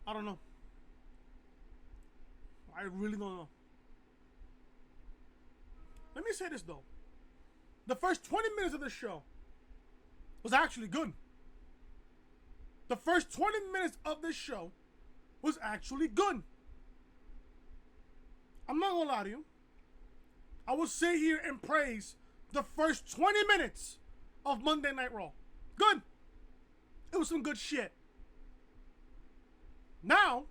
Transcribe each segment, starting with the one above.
I don't know. I really don't know. Let me say this though. The first 20 minutes of the show was actually good. The first 20 minutes of this show was actually good. I'm not gonna lie to you. I will sit here and praise the first 20 minutes of Monday Night Raw. Good. It was some good shit. Now,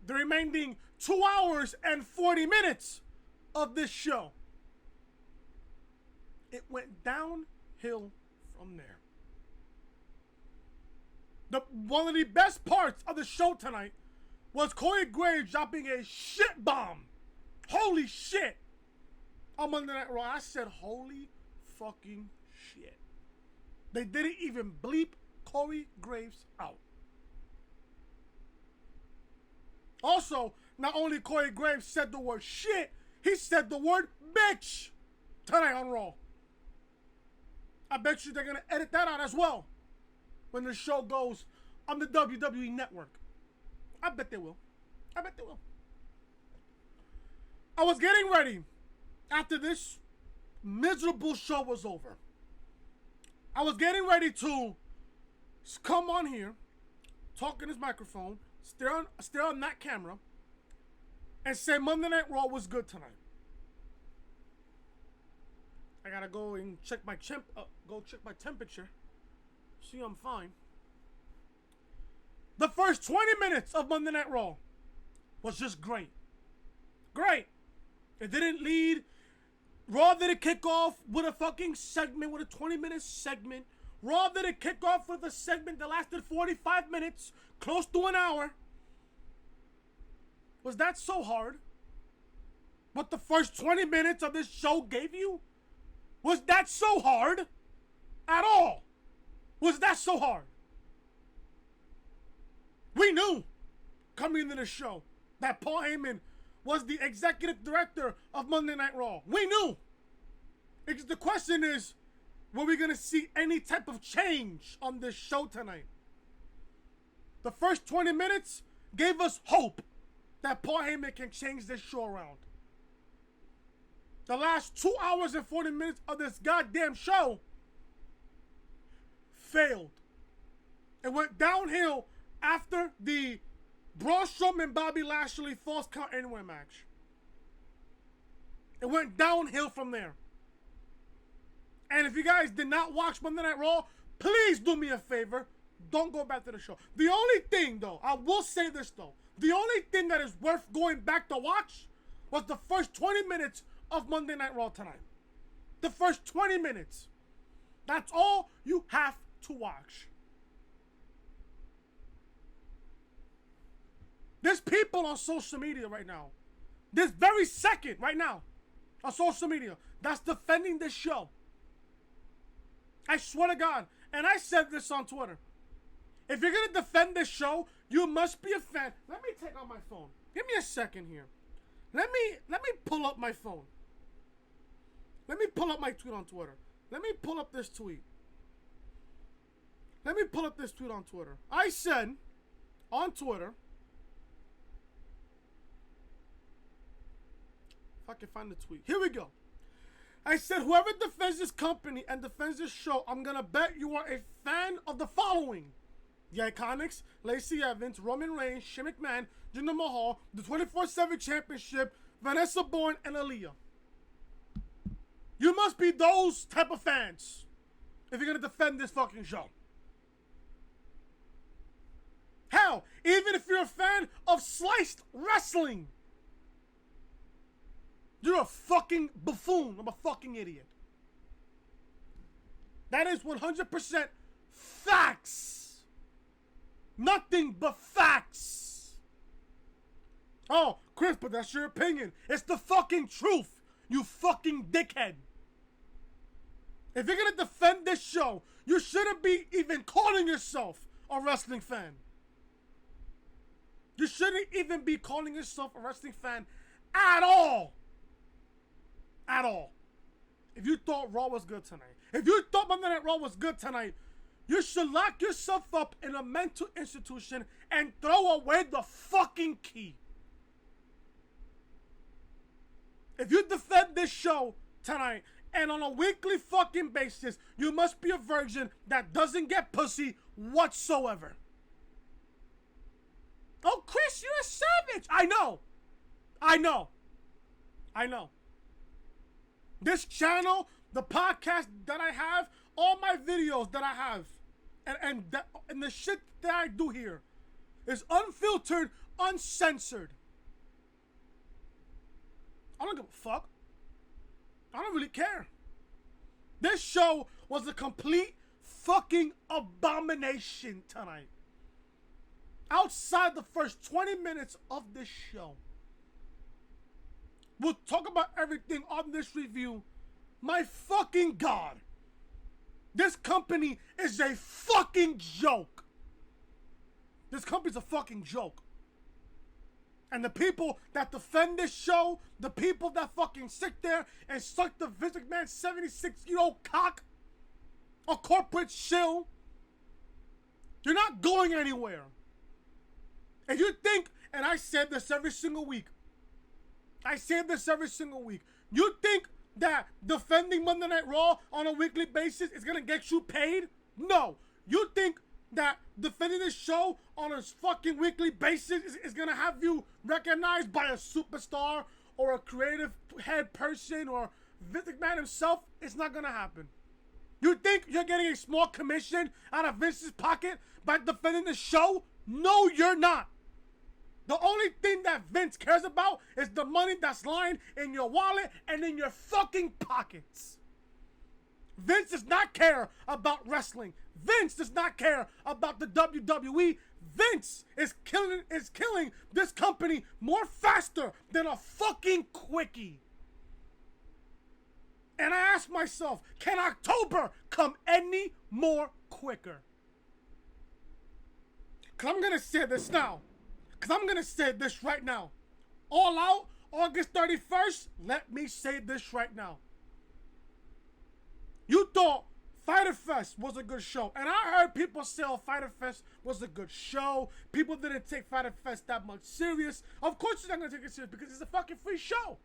the remaining 2 hours and 40 minutes of this show, it went downhill from there. One of the best parts of the show tonight was Corey Graves dropping a shit bomb. Holy shit. On Monday Night Raw, I said, holy fucking shit. They didn't even bleep Corey Graves out. Also, not only Corey Graves said the word shit, he said the word bitch tonight on Raw. I bet you they're going to edit that out as well when the show goes on the WWE Network. I bet they will. I bet they will. I was getting ready after this miserable show was over. I was getting ready to come on here, talk in this microphone, stare on that camera, and say Monday Night Raw was good tonight. I gotta go and check my temperature. See, I'm fine. The first 20 minutes of Monday Night Raw was just great. Great. It didn't lead. Raw didn't kick off with a fucking segment, with a 20-minute segment. Raw didn't kick off with a segment that lasted 45 minutes, close to an hour. Was that so hard? What the first 20 minutes of this show gave you? Was that so hard? At all? Was that so hard? We knew coming into the show that Paul Heyman was the executive director of Monday Night Raw. We knew. The question is, were we going to see any type of change on this show tonight? The first 20 minutes gave us hope that Paul Heyman can change this show around. The last 2 hours and 40 minutes of this goddamn show failed. It went downhill after the Braun Strowman Bobby Lashley Falls Count Anywhere match. It went downhill from there. And if you guys did not watch Monday Night Raw, please do me a favor. Don't go back to the show. The only thing, though, I will say this, though. The only thing that is worth going back to watch was the first 20 minutes of Monday Night Raw tonight. The first 20 minutes. That's all you have to watch. There's people on social media right now, this very second right now, on social media, that's defending this show. I swear to God. And I said this on Twitter. If you're going to defend this show, you must be a fan. Let me take out my phone. Give me a second here. Let me pull up my phone. Let me pull up my tweet on Twitter. Let me pull up this tweet. Let me pull up this tweet on Twitter. I said on Twitter, if I can find the tweet. Here we go. I said, whoever defends this company and defends this show, I'm going to bet you are a fan of the following. The Iconics, Lacey Evans, Roman Reigns, Shane McMahon, Jinder Mahal, the 24/7 Championship, Vanessa Bourne, and Aaliyah. You must be those type of fans if you're going to defend this fucking show. Hell, even if you're a fan of sliced wrestling, you're a fucking buffoon. I'm a fucking idiot. That is 100% facts. Nothing but facts. Oh, Chris, but that's your opinion. It's the fucking truth, you fucking dickhead. If you're gonna defend this show, you shouldn't be even calling yourself a wrestling fan. You shouldn't even be calling yourself a wrestling fan at all. At all. If you thought Raw was good tonight, if you thought Monday Night Raw was good tonight, You should lock yourself up in a mental institution and throw away the fucking key. If you defend this show tonight and on a weekly fucking basis, you must be a virgin that doesn't get pussy whatsoever. Oh, Chris, you're a savage. I know. This channel, the podcast that I have, all my videos that I have, and the shit that I do here is unfiltered, uncensored. I don't give a fuck. I don't really care. This show was a complete fucking abomination tonight. Outside the first 20 minutes of this show. We'll talk about everything on this review. My fucking God. This company is a fucking joke. This company's a fucking joke. And the people that defend this show, the people that fucking sit there and suck the Vince McMahon 76-year-old cock, a corporate shill, you're not going anywhere. If you think, and I said this every single week, you think that defending Monday Night Raw on a weekly basis is gonna get you paid? No. You think that defending this show on a fucking weekly basis is gonna have you recognized by a superstar or a creative head person or Vince McMahon himself? It's not gonna happen. You think you're getting a small commission out of Vince's pocket by defending the show? No, you're not. The only thing that Vince cares about is the money that's lying in your wallet and in your fucking pockets. Vince does not care about wrestling. Vince does not care about the WWE. Vince is killing this company more faster than a fucking quickie. And I ask myself, can October come any more quicker? Because I'm going to say this now. Because I'm going to say this right now. All Out, August 31st, let me say this right now. You thought Fyter Fest was a good show. And I heard people say, oh, Fyter Fest was a good show. People didn't take Fyter Fest that much serious. Of course you're not going to take it serious because it's a fucking free show.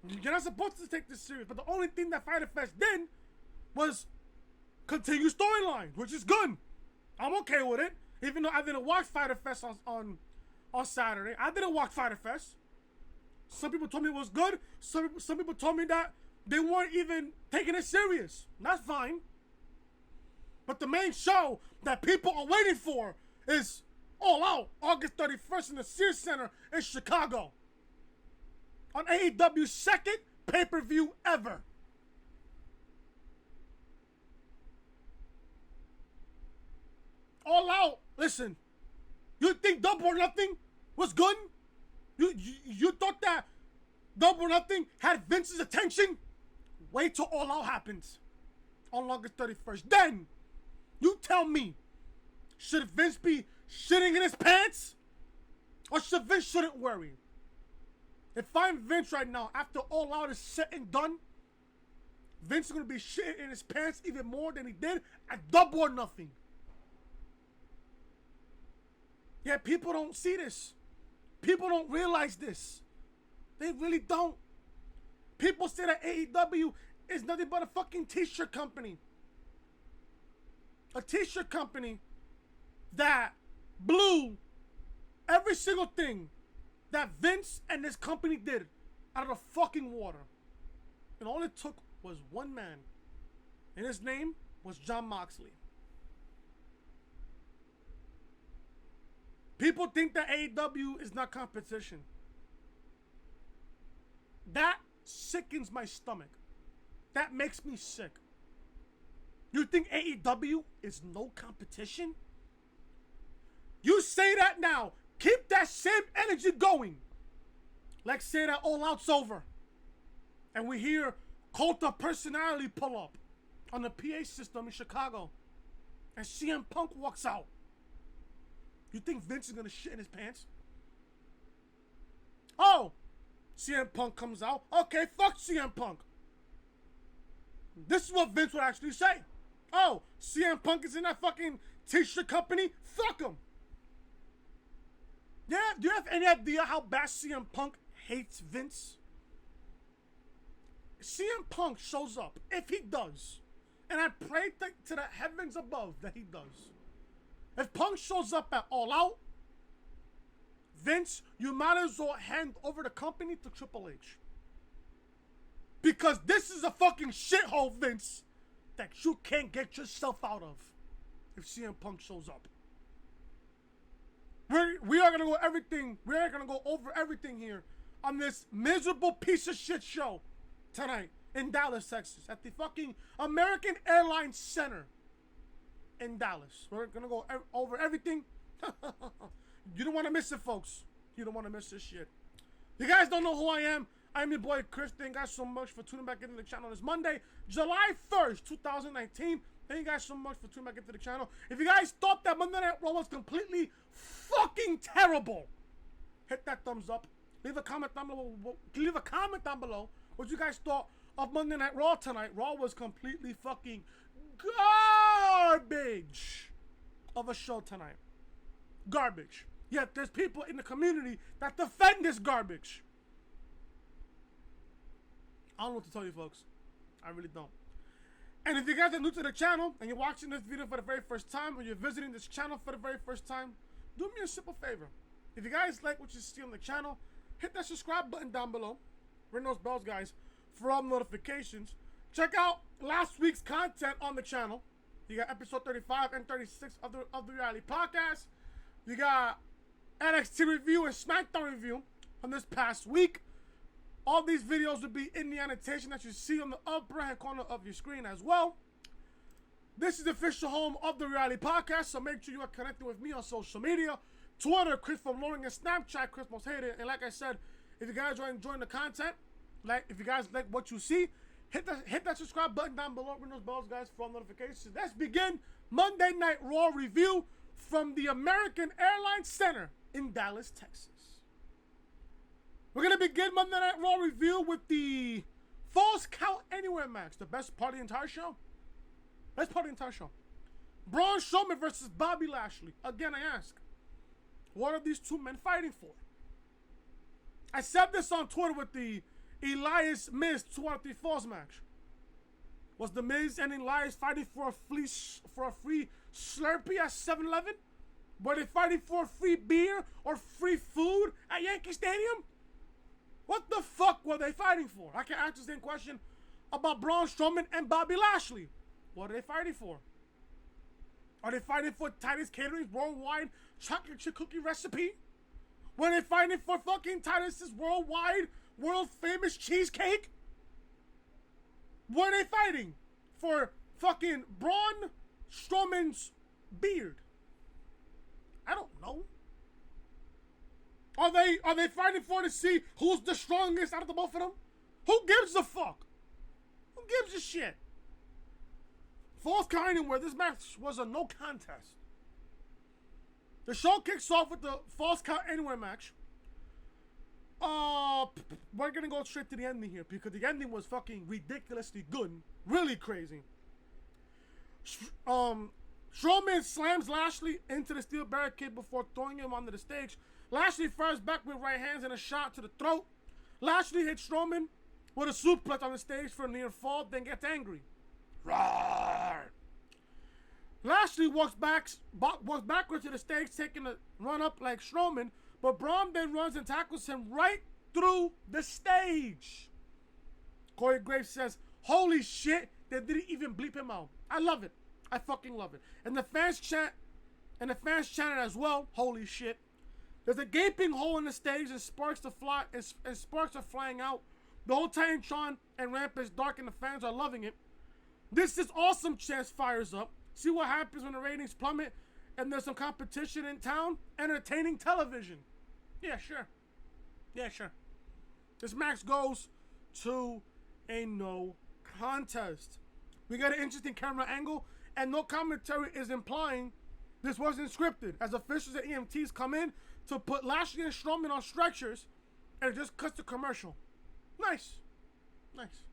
You're not supposed to take this serious. But the only thing that Fyter Fest did was continue storylines, which is good. I'm okay with it. Even though I didn't watch Fyter Fest on Saturday. I didn't watch Fyter Fest. Some people told me it was good. Some people told me that they weren't even taking it serious. That's fine. But the main show that people are waiting for is All Out, August 31st in the Sears Center in Chicago. On AEW's second pay-per-view ever. All Out, listen, you think Double or Nothing was good? You thought that Double or Nothing had Vince's attention? Wait till All Out happens on August 31st. Then, you tell me, should Vince be shitting in his pants? Or should Vince shouldn't worry? If I'm Vince right now, after All Out is said and done, Vince is going to be shitting in his pants even more than he did at Double or Nothing. Yeah, people don't see this. People don't realize this. They really don't. People say that AEW is nothing but a fucking t-shirt company. A t-shirt company that blew every single thing that Vince and his company did out of the fucking water. And all it took was one man. And his name was Jon Moxley. People think that AEW is not competition. That sickens my stomach. That makes me sick. You think AEW is no competition? You say that now. Keep that same energy going. Like say that All Out's over. And we hear Cult of Personality pull up on the PA system in Chicago. And CM Punk walks out. You think Vince is going to shit in his pants? Oh, CM Punk comes out. Okay, fuck CM Punk. This is what Vince would actually say. Oh, CM Punk is in that fucking t-shirt company? Fuck him. Yeah, do you have any idea how bad CM Punk hates Vince? CM Punk shows up, if he does, and I pray to the heavens above that he does. If Punk shows up at All Out, Vince, you might as well hand over the company to Triple H. Because this is a fucking shithole, Vince, that you can't get yourself out of if CM Punk shows up. We are gonna go over everything here on this miserable piece of shit show tonight in Dallas, Texas, at the fucking American Airlines Center in Dallas. We're gonna go over everything. You don't want to miss it, folks. You don't want to miss this shit. You guys don't know who I am. I'm your boy Chris. Thank you guys so much for tuning back into the channel this Monday, July 1st, 2019. Thank you guys so much for tuning back into the channel. If you guys thought that Monday Night Raw was completely fucking terrible, hit that thumbs up. Leave a comment down below. What you guys thought of Monday Night Raw tonight. Raw was completely fucking garbage of a show tonight. Garbage. Yet there's people in the community that defend this garbage. I don't know what to tell you, folks. I really don't. And if you guys are new to the channel and you're watching this video for the very first time, or you're visiting this channel for the very first time, do me a simple favor. If you guys like what you see on the channel, hit that subscribe button down below. Ring those bells, guys, for all notifications. Check out last week's content on the channel. You got episode 35 and 36 of the Reality Podcast. You got NXT review and SmackDown review from this past week. All these videos will be in the annotation that you see on the upper right corner of your screen as well. This is the official home of the Reality Podcast, so make sure you are connected with me on social media. Twitter, Chris from Loring, and Snapchat, Chris Most Hated. And like I said, if you guys are enjoying the content, if you guys like what you see, hit that subscribe button down below. Ring those bells, guys, for all notifications. Let's begin Monday Night Raw review from the American Airlines Center in Dallas, Texas. We're going to begin Monday Night Raw review with the Falls Count Anywhere match. The best part of the entire show. Best part of the entire show. Braun Strowman versus Bobby Lashley. Again, I ask, what are these two men fighting for? I said this on Twitter with the Elias Miz 2 out of 3 Falls match. Was the Miz and Elias fighting for a free Slurpee at 7-Eleven? Were they fighting for free beer or free food at Yankee Stadium? What the fuck were they fighting for? I can ask the same question about Braun Strowman and Bobby Lashley. What are they fighting for? Are they fighting for Titus Catering's worldwide chocolate chip cookie recipe? Were they fighting for fucking Titus's world famous cheesecake? Were they fighting for fucking Braun Strowman's beard? I don't know. Are they fighting for to see who's the strongest out of the both of them? Who gives a fuck? Who gives a shit? Falls Count Anywhere, this match was a no contest. The show kicks off with the Falls Count Anywhere match. We're gonna go straight to the ending here because the ending was fucking ridiculously good, really crazy. Strowman slams Lashley into the steel barricade before throwing him onto the stage. Lashley fires back with right hands and a shot to the throat. Lashley hits Strowman with a suplex on the stage for a near fall, then gets angry. Roar! Lashley walks backwards to the stage, taking a run up like Strowman, but Braun then runs and tackles him right through the stage. Corey Graves says, "Holy shit, they didn't even bleep him out." I love it. I fucking love it. And the fans chanted as well, "Holy shit." There's a gaping hole in the stage and sparks are flying out. The whole Titantron and ramp is dark and the fans are loving it. This is awesome chance fires up. See what happens when the ratings plummet and there's some competition in town? Entertaining television. Yeah, sure. Yeah, sure. This match goes to a no contest. We got an interesting camera angle and no commentary is implying this wasn't scripted, as officials and EMTs come in to put Lashley and Strowman on stretchers and it just cuts the commercial. Nice. Nice.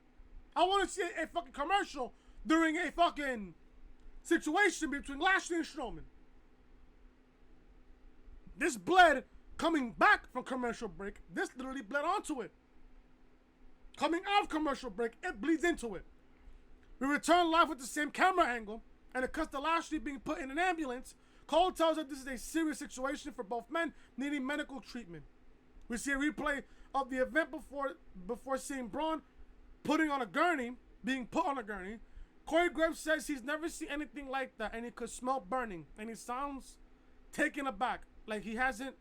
I want to see a fucking commercial during a fucking situation between Lashley and Strowman. This bled coming back from commercial break. This literally bled onto it. Coming out of commercial break, it bleeds into it. We return live with the same camera angle, and it cuts to Lashley being put in an ambulance. Cole tells us this is a serious situation for both men needing medical treatment. We see a replay of the event before seeing Braun being put on a gurney. Corey Graves says he's never seen anything like that, and he could smell burning, and he sounds taken aback, like he doesn't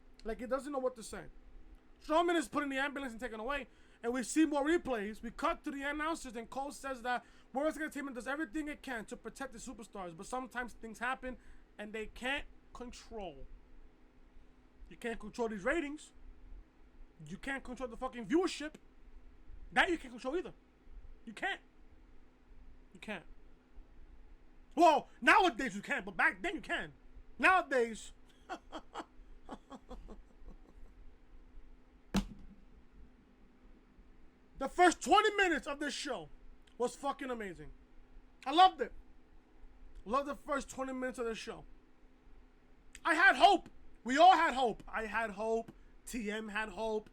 know what to say. Strowman is put in the ambulance and taken away, and we see more replays. We cut to the announcers, and Cole says that World Entertainment does everything it can to protect the superstars, but sometimes things happen, and they can't control. You can't control these ratings. You can't control the fucking viewership. That you can't control either. You can't. You can't. Well, nowadays you can, but back then you can. Nowadays. The first 20 minutes of this show was fucking amazing. I loved it. Loved the first 20 minutes of this show. I had hope. We all had hope. I had hope. TM had hope.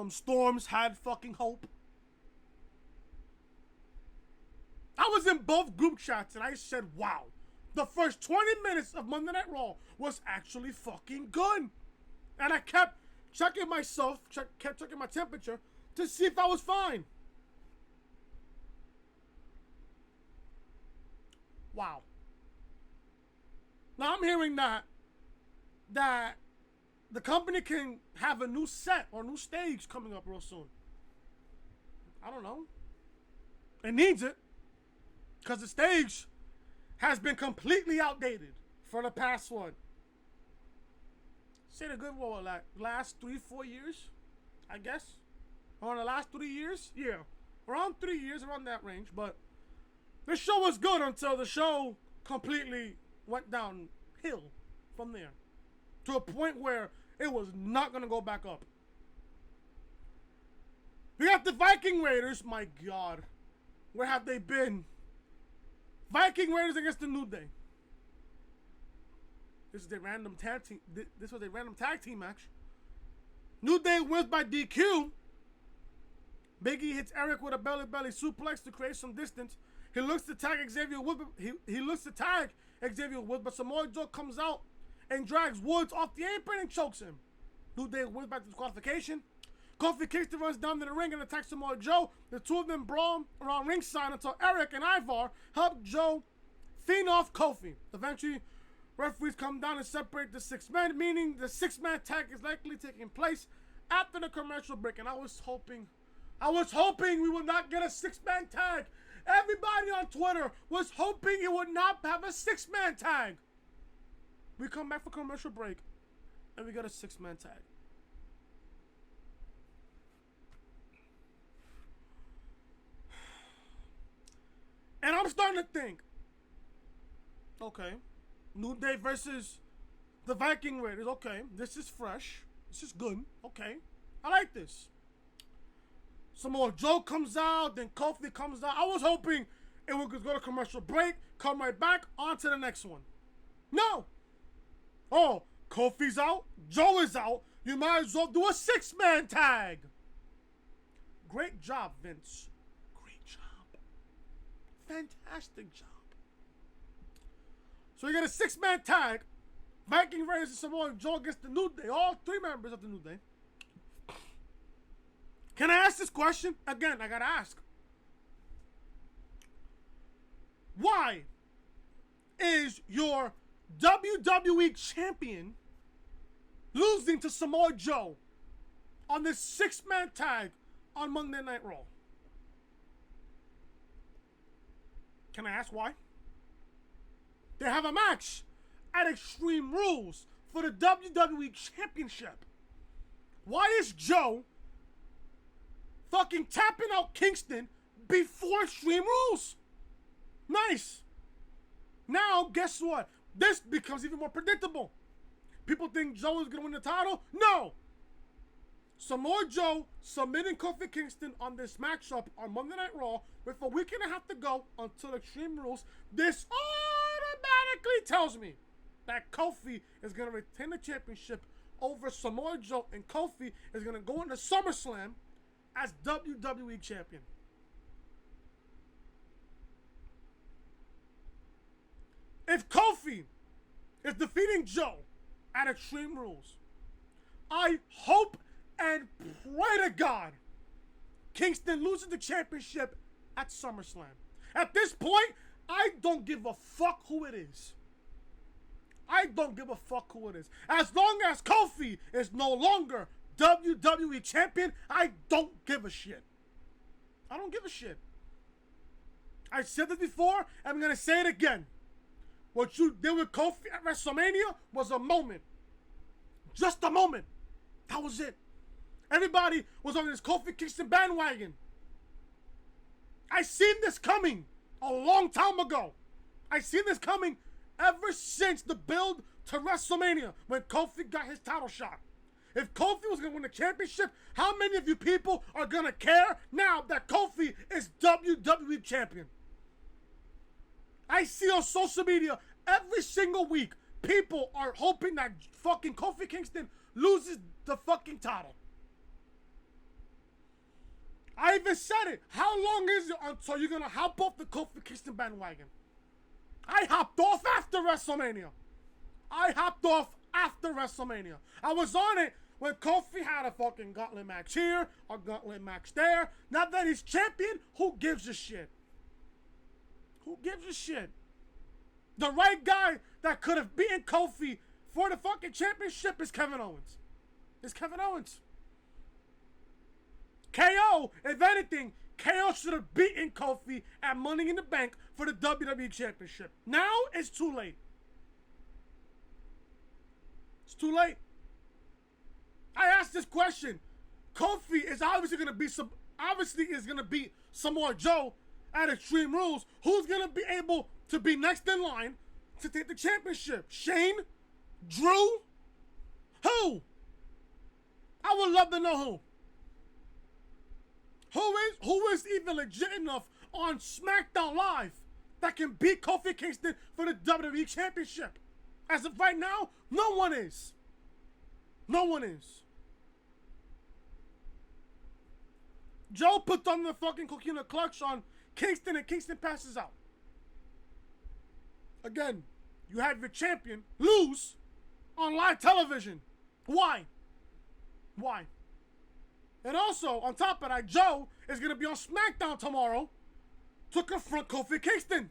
Storms had fucking hope. I was in both group chats and I said, wow. The first 20 minutes of Monday Night Raw was actually fucking good. And I kept checking myself, kept checking my temperature to see if I was fine. Wow. Now I'm hearing that the company can have a new set or new stage coming up real soon. I don't know. It needs it. Because the stage has been completely outdated for the past one. Say the good word, like last 3-4 years, I guess. Or the last 3 years? Yeah. Around 3 years, around that range. But the show was good until the show completely went downhill from there. To a point where it was not going to go back up. We got the Viking Raiders. My God. Where have they been? Viking Raiders against the New Day. This is a random tag team. This was a random tag team match. New Day wins by DQ. Big E hits Eric with a belly suplex to create some distance. He looks to tag Xavier Woods. He looks to tag Xavier Woods, but Samoa Joe comes out and drags Woods off the apron and chokes him. New Day wins by disqualification. Kofi Kingston runs down to the ring and attacks Samoa Joe. The two of them brawl around ringside until Eric and Ivar help Joe fiend off Kofi. Eventually, referees come down and separate the 6 men, meaning the 6-man tag is likely taking place after the commercial break. And I was hoping we would not get a 6-man tag. Everybody on Twitter was hoping it would not have a 6-man tag. We come back for commercial break, and we got a 6-man tag. And I'm starting to think, okay, New Day versus the Viking Raiders. Okay, this is fresh. This is good. Okay, I like this. Samoa Joe comes out, then Kofi comes out. I was hoping it would go to commercial break, come right back, on to the next one. No. Oh, Kofi's out, Joe is out. You might as well do a 6-man tag. Great job, Vince. Great job. Fantastic job. So you got a 6-man tag. Viking Raiders and Samoa Joe against the New Day. All 3 members of the New Day. Can I ask this question? Again, I gotta ask. Why is your WWE champion losing to Samoa Joe on this 6-man tag on Monday Night Raw? Can I ask why? They have a match at Extreme Rules for the WWE Championship. Why is Joe fucking tapping out Kingston before Extreme Rules? Nice. Now, guess what? This becomes even more predictable. People think Joe is going to win the title? No. Samoa Joe submitting Kofi Kingston on this matchup on Monday Night Raw with a week and a half to go until Extreme Rules this automatically tells me that Kofi is going to retain the championship over Samoa Joe, and Kofi is going to go into SummerSlam as WWE champion. If Kofi is defeating Joe at Extreme Rules, I hope and pray to God Kingston loses the championship at SummerSlam. At this point, I don't give a fuck who it is. I don't give a fuck who it is. As long as Kofi is no longer WWE champion, I don't give a shit. I don't give a shit. I said this before, and I'm going to say it again. What you did with Kofi at WrestleMania was a moment. Just a moment. That was it. Everybody was on this Kofi Kingston bandwagon. I seen this coming a long time ago. I seen this coming ever since the build to WrestleMania when Kofi got his title shot. If Kofi was going to win the championship, how many of you people are going to care now that Kofi is WWE champion? I see on social media every single week, people are hoping that fucking Kofi Kingston loses the fucking title. I even said it. How long is it until you're going to hop off the Kofi Kingston bandwagon? I hopped off after WrestleMania. I was on it when Kofi had a fucking gauntlet match here, a gauntlet match there. Now that he's champion, who gives a shit? Who gives a shit? The right guy that could have beaten Kofi for the fucking championship is Kevin Owens. KO, if anything, KO should have beaten Kofi at Money in the Bank for the WWE Championship. Now it's too late. It's too late. I asked this question. Kofi is obviously going to beat Samoa Joe at Extreme Rules. Who's going to be able to be next in line to take the championship? Shane? Drew? Who? I would love to know who. Who is even legit enough on SmackDown Live that can beat Kofi Kingston for the WWE Championship? As of right now, no one is. No one is. Joe put on the fucking coquina clutch on Kingston, and Kingston passes out. Again, you have your champion lose on live television. Why? Why? And also, on top of that, Joe is going to be on SmackDown tomorrow to confront Kofi Kingston.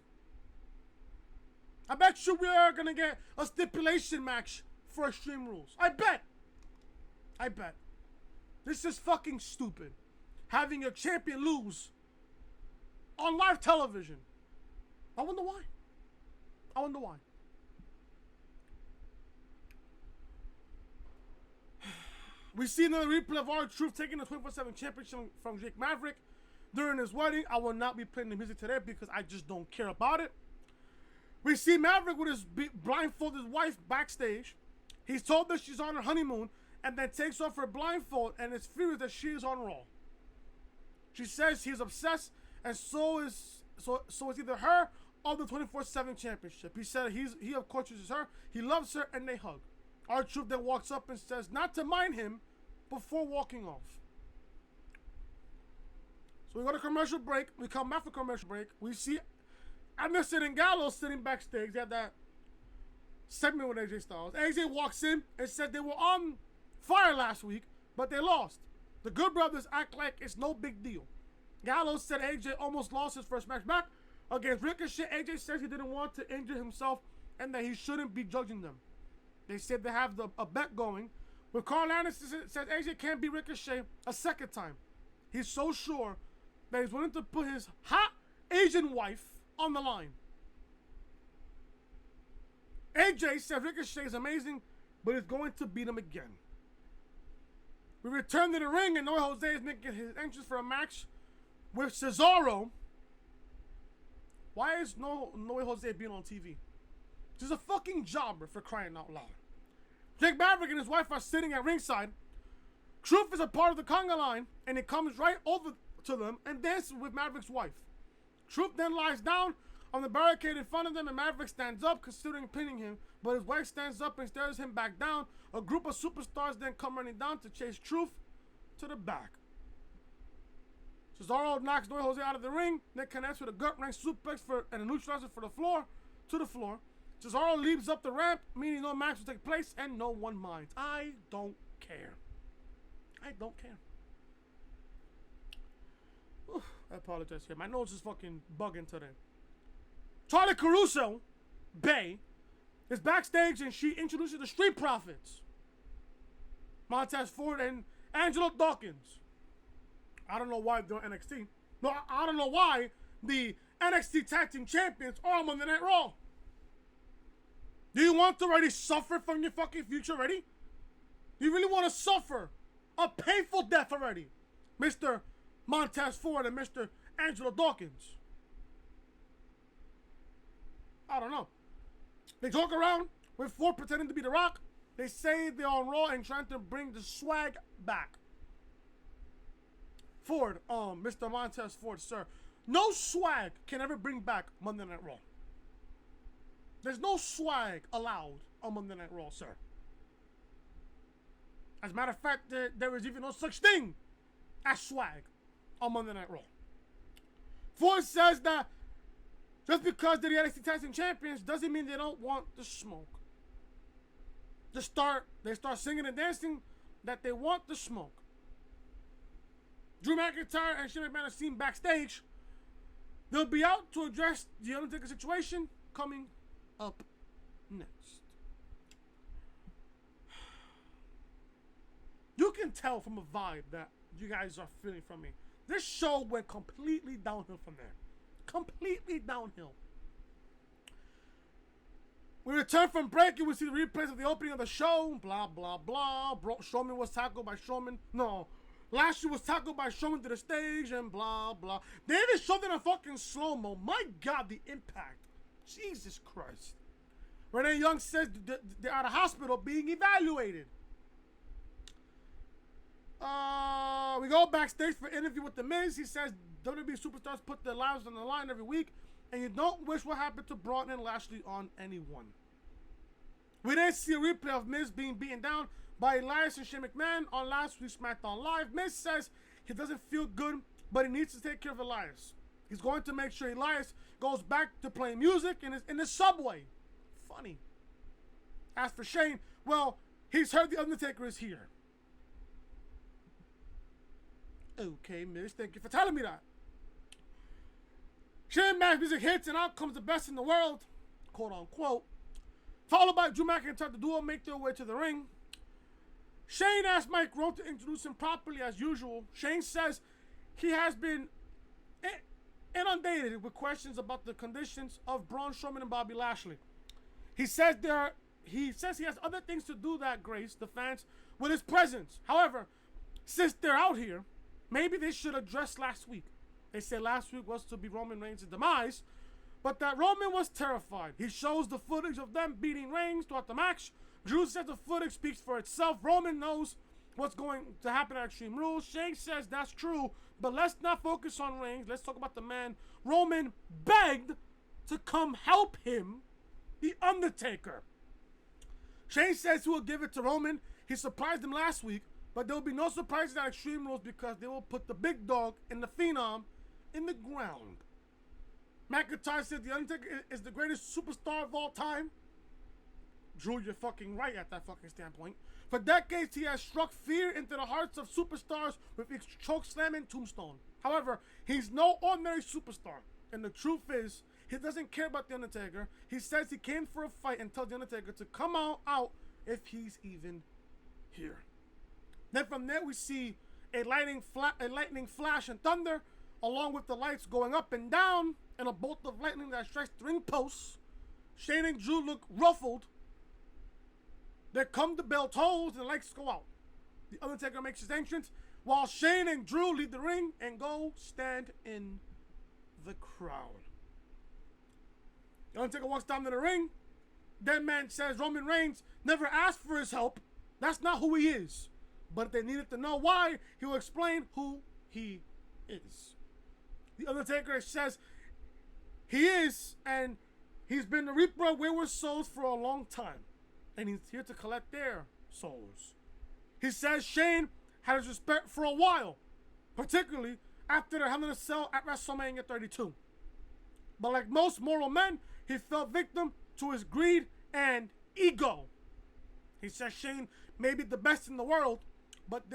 I bet you we are going to get a stipulation match for Extreme Rules. I bet. This is fucking stupid. Having your champion lose on live television. I wonder why. We see another replay of R-Truth taking the 24/7 championship from Jake Maverick during his wedding. I will not be playing the music today because I just don't care about it. We see Maverick with his blindfolded wife backstage. He's told that she's on her honeymoon and then takes off her blindfold and is furious that she is on Raw. She says he's obsessed and so is either her or the 24/7 championship. He said he of course chooses her. He loves her and they hug. R-Truth then walks up and says not to mind him before walking off. So we go to commercial break. We come back for commercial break. We see Anderson and Gallows sitting backstage. They have that segment with AJ Styles. AJ walks in and said they were on fire last week, but they lost. The Good Brothers act like it's no big deal. Gallows said AJ almost lost his first match back against Ricochet. AJ says he didn't want to injure himself and that he shouldn't be judging them. They said they have a bet going. But Carl Anderson says AJ can't beat Ricochet a second time. He's so sure that he's willing to put his hot Asian wife on the line. AJ said Ricochet is amazing, but he's going to beat him again. We return to the ring, and Noe Jose is making his entrance for a match with Cesaro. Why is Noe Jose being on TV? This is a fucking jobber, for crying out loud. Jake Maverick and his wife are sitting at ringside. Truth is a part of the conga line, and it comes right over to them and dances with Maverick's wife. Truth then lies down On the barricade in front of them, and Maverick stands up, considering pinning him, but his wife stands up and stares him back down. A group of superstars then come running down to chase Truth to the back. Cesaro knocks Noe Jose out of the ring, then connects with a gut-wrench suplex and a neutralizer to the floor. Cesaro leaps up the ramp, meaning no match will take place, and no one minds. I don't care. I don't care. Oof, I apologize here. My nose is fucking bugging today. Charlie Caruso, Bay, is backstage and she introduces the Street Profits. Montez Ford and Angelo Dawkins. I don't know why they're NXT. No, I don't know why the NXT Tag Team Champions are on Monday Night Raw. Do you want to already suffer from your fucking future already? Do you really want to suffer a painful death already, Mr. Montez Ford and Mr. Angelo Dawkins? I don't know. They joke around with Ford pretending to be The Rock. They say they're on Raw and trying to bring the swag back. Ford, Mr. Montez Ford, sir. No swag can ever bring back Monday Night Raw. There's no swag allowed on Monday Night Raw, sir. As a matter of fact, there is even no such thing as swag on Monday Night Raw. Ford says that just because they're the NXT Tag Team Champions doesn't mean they don't want the smoke. They start singing and dancing that they want the smoke. Drew McIntyre and Shane McMahon are seen backstage. They'll be out to address the Undertaker situation coming up next. You can tell from a vibe that you guys are feeling from me. This show went completely downhill from there. Completely downhill. We return from break and we see the replays of the opening of the show. Blah, blah, blah. Strowman was tackled by Strowman. No. Lashley was tackled by Strowman to the stage and blah, blah. They even showed it in fucking slow-mo. My God, the impact. Jesus Christ. Renee Young says they're at a hospital being evaluated. We go backstage for an interview with The Miz. He says WWE superstars put their lives on the line every week, and you don't wish what happened to Braun and Lashley on anyone. We then see a replay of Miz being beaten down by Elias and Shane McMahon on last week's SmackDown Live. Miz says he doesn't feel good, but he needs to take care of Elias. He's going to make sure Elias goes back to playing music in the subway. Funny. As for Shane, well, he's heard the Undertaker is here. Okay, Miz, thank you for telling me that. Shane McMahon's music hits and out comes the best in the world, quote unquote. Followed by Drew McIntyre, the duo make their way to the ring. Shane asked Mike Rowe to introduce him properly as usual. Shane says he has been inundated with questions about the conditions of Braun Strowman and Bobby Lashley. He says he has other things to do that grace the fans with his presence. However, since they're out here, maybe they should address last week. They said last week was to be Roman Reigns' demise, but that Roman was terrified. He shows the footage of them beating Reigns throughout the match. Drew says the footage speaks for itself. Roman knows what's going to happen at Extreme Rules. Shane says that's true, but let's not focus on Reigns. Let's talk about the man Roman begged to come help him, the Undertaker. Shane says he will give it to Roman. He surprised him last week, but there will be no surprises at Extreme Rules because they will put the big dog and the Phenom in the ground. McIntyre said the Undertaker is the greatest superstar of all time. Drew, you're fucking right at that fucking standpoint. For decades, he has struck fear into the hearts of superstars with his choke slam and tombstone. However, he's no ordinary superstar. And the truth is, he doesn't care about the Undertaker. He says he came for a fight and tells the Undertaker to come out if he's even here. Then from there, we see a lightning flash and thunder, along with the lights going up and down, and a bolt of lightning that strikes the ring posts. Shane and Drew look ruffled. There come the bell tolls and the lights go out. The Undertaker makes his entrance while Shane and Drew leave the ring and go stand in the crowd. The Undertaker walks down to the ring. Dead man says Roman Reigns never asked for his help. That's not who he is. But if they needed to know why, he will explain who he is. The Undertaker says He is, and he's been the reaper of wayward souls for a long time. And he's here to collect their souls. He says Shane had his respect for a while, particularly after the Hell in a Cell at WrestleMania 32. But like most moral men, he fell victim to his greed and ego. He says Shane may be the best in the world, but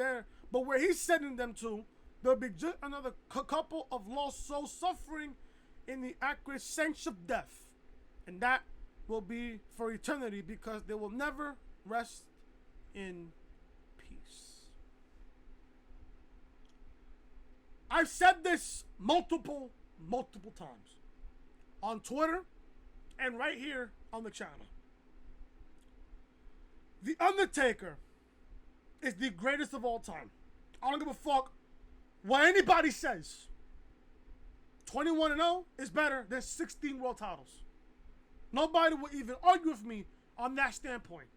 where he's sending them to, there'll be just another couple of lost souls suffering in the accurate stench of death. And that will be for eternity because they will never rest in peace. I've said this multiple times on Twitter and right here on the channel. The Undertaker is the greatest of all time. I don't give a fuck what anybody says. 21-0 is better than 16 world titles. Nobody will even argue with me on that standpoint.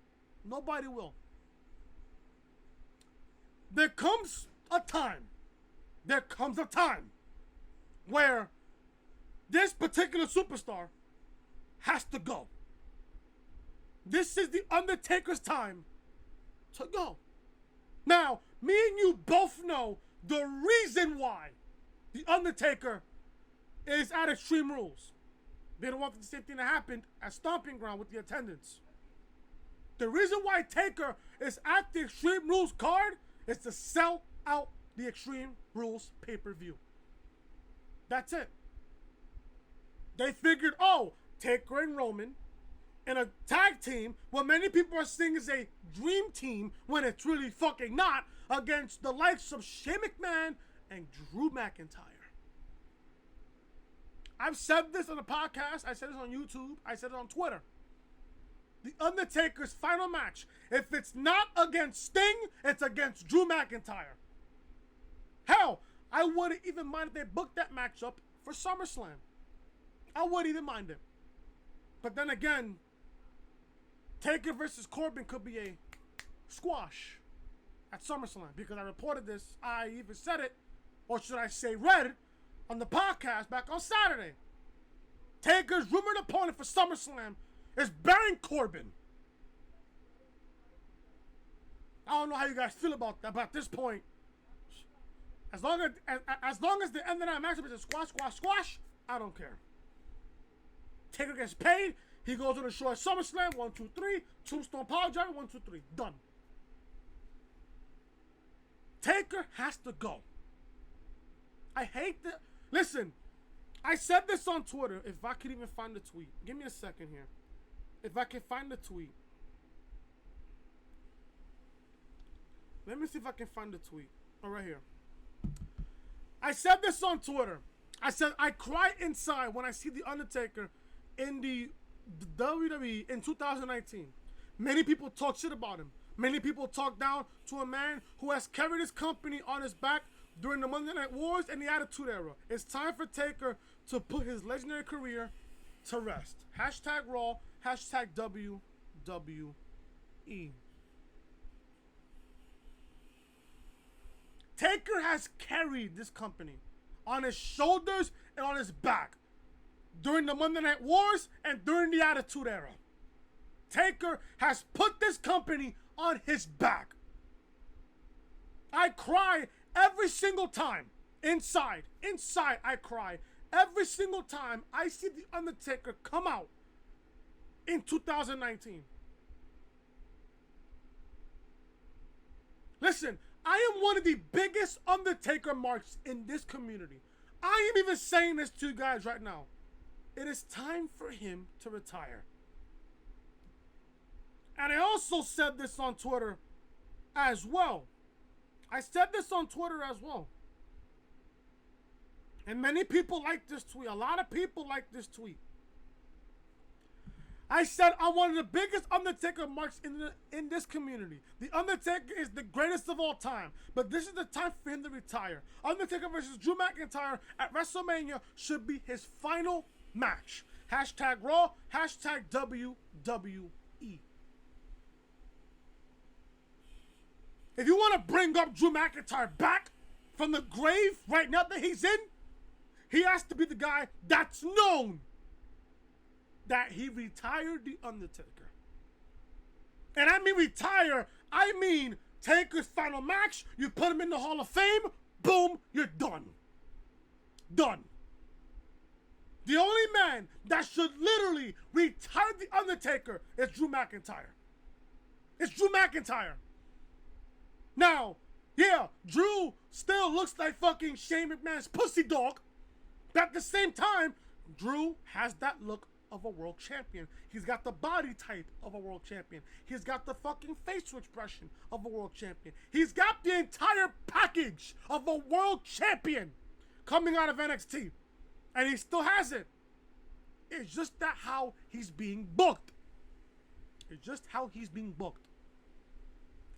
Nobody will. There comes a time where this particular superstar has to go. This is the Undertaker's time to go. Now, me and you both know the reason why the Undertaker is at Extreme Rules. They don't want the same thing to happen at Stomping Ground with the attendance. The reason why Taker is at the Extreme Rules card is to sell out the Extreme Rules pay-per-view. That's it. They figured, oh, Taker and Roman in a tag team, what many people are seeing is a dream team when it's really fucking not, against the likes of Shane McMahon and Drew McIntyre. I've said this on the podcast, I said this on YouTube, I said it on Twitter. The Undertaker's final match, if it's not against Sting, it's against Drew McIntyre. Hell, I wouldn't even mind if they booked that matchup for SummerSlam. I wouldn't even mind it. But then again, Taker versus Corbin could be a squash at SummerSlam, because I reported this, I even said it, or should I say read it, on the podcast back on Saturday. Taker's rumored opponent for SummerSlam is Baron Corbin. I don't know how you guys feel about that, but at this point, as long as the end of that matchup is a squash, I don't care. Taker gets paid, he goes on the show at SummerSlam, 1, 2, 3, Tombstone Powerbomb, 1, 2, 3, done. Taker has to go. I hate that. Listen, I said this on Twitter. If I could even find the tweet. Give me a second here. If I can find the tweet. Let me see if I can find the tweet. Oh, right here. I said this on Twitter. I said I cry inside when I see The Undertaker in the WWE in 2019. Many people talk shit about him. Many people talk down to a man who has carried his company on his back during the Monday Night Wars and the Attitude Era. It's time for Taker to put his legendary career to rest. Hashtag Raw, hashtag WWE. Taker has carried this company on his shoulders and on his back during the Monday Night Wars and during the Attitude Era. Taker has put this company on his back. I cry every single time. Inside, I cry every single time I see The Undertaker come out in 2019. Listen, I am one of the biggest Undertaker marks in this community. I am even saying this to you guys right now. It is time for him to retire. And I also said this on Twitter as well. And many people like this tweet. A lot of people like this tweet. I said I'm one of the biggest Undertaker marks in this community. The Undertaker is the greatest of all time. But this is the time for him to retire. Undertaker versus Drew McIntyre at WrestleMania should be his final match. Hashtag Raw, hashtag WWE. If you want to bring up Drew McIntyre back from the grave right now that he's in, he has to be the guy that's known that he retired The Undertaker. And I mean retire, I mean Taker's final match, you put him in the Hall of Fame, boom, you're done. Done. The only man that should literally retire The Undertaker is Drew McIntyre. It's Drew McIntyre. Now, yeah, Drew still looks like fucking Shane McMahon's pussy dog. But at the same time, Drew has that look of a world champion. He's got the body type of a world champion. He's got the fucking facial expression of a world champion. He's got the entire package of a world champion coming out of NXT. And he still has it. It's just that how he's being booked. It's just how he's being booked.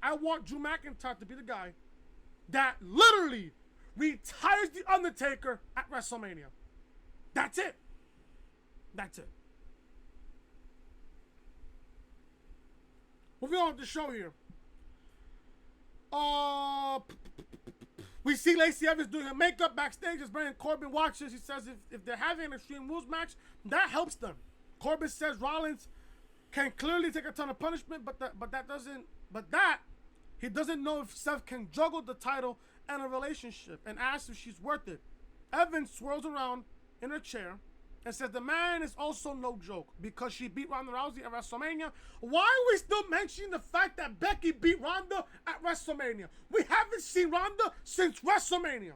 I want Drew McIntyre to be the guy that literally retires The Undertaker at WrestleMania. That's it. That's it. Moving on with the show here. We see Lacey Evans doing her makeup backstage as Baron Corbin watches. He says if they're having an Extreme Rules match, that helps them. Corbin says Rollins can clearly take a ton of punishment, but he doesn't know if Seth can juggle the title and a relationship, and asks if she's worth it. Evans swirls around in her chair and says the man is also no joke because she beat Ronda Rousey at WrestleMania. Why are we still mentioning the fact that Becky beat Ronda at WrestleMania? We haven't seen Ronda since WrestleMania.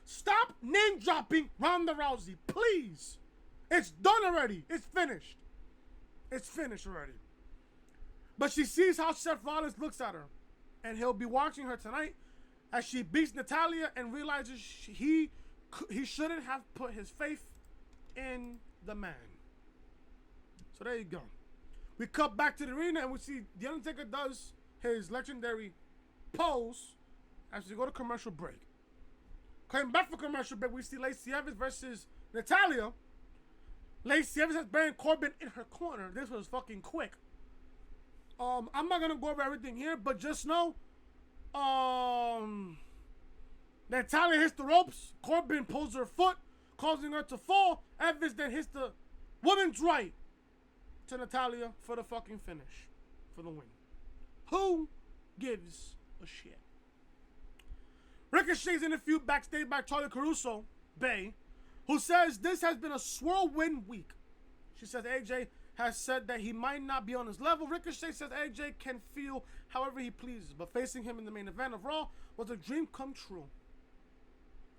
Stop name dropping Ronda Rousey, please. It's done already. It's finished. It's finished already. But she sees how Seth Rollins looks at her, and he'll be watching her tonight as she beats Natalya and realizes he shouldn't have put his faith in the man. So there you go. We cut back to the arena and we see The Undertaker does his legendary pose as we go to commercial break. Coming back for commercial break, we see Lacey Evans versus Natalya. Lacey Evans has Baron Corbin in her corner. This was fucking quick. I'm not gonna go over everything here, but just know, Natalya hits the ropes. Corbin pulls her foot, causing her to fall. Evans then hits the woman's right to Natalya for the fucking finish, for the win. Who gives a shit? Ricochet's interviewed backstage by Charlie Caruso, Bay, who says this has been a whirlwind week. She says AJ has said that he might not be on his level. Ricochet says AJ can feel however he pleases, but facing him in the main event of Raw was a dream come true.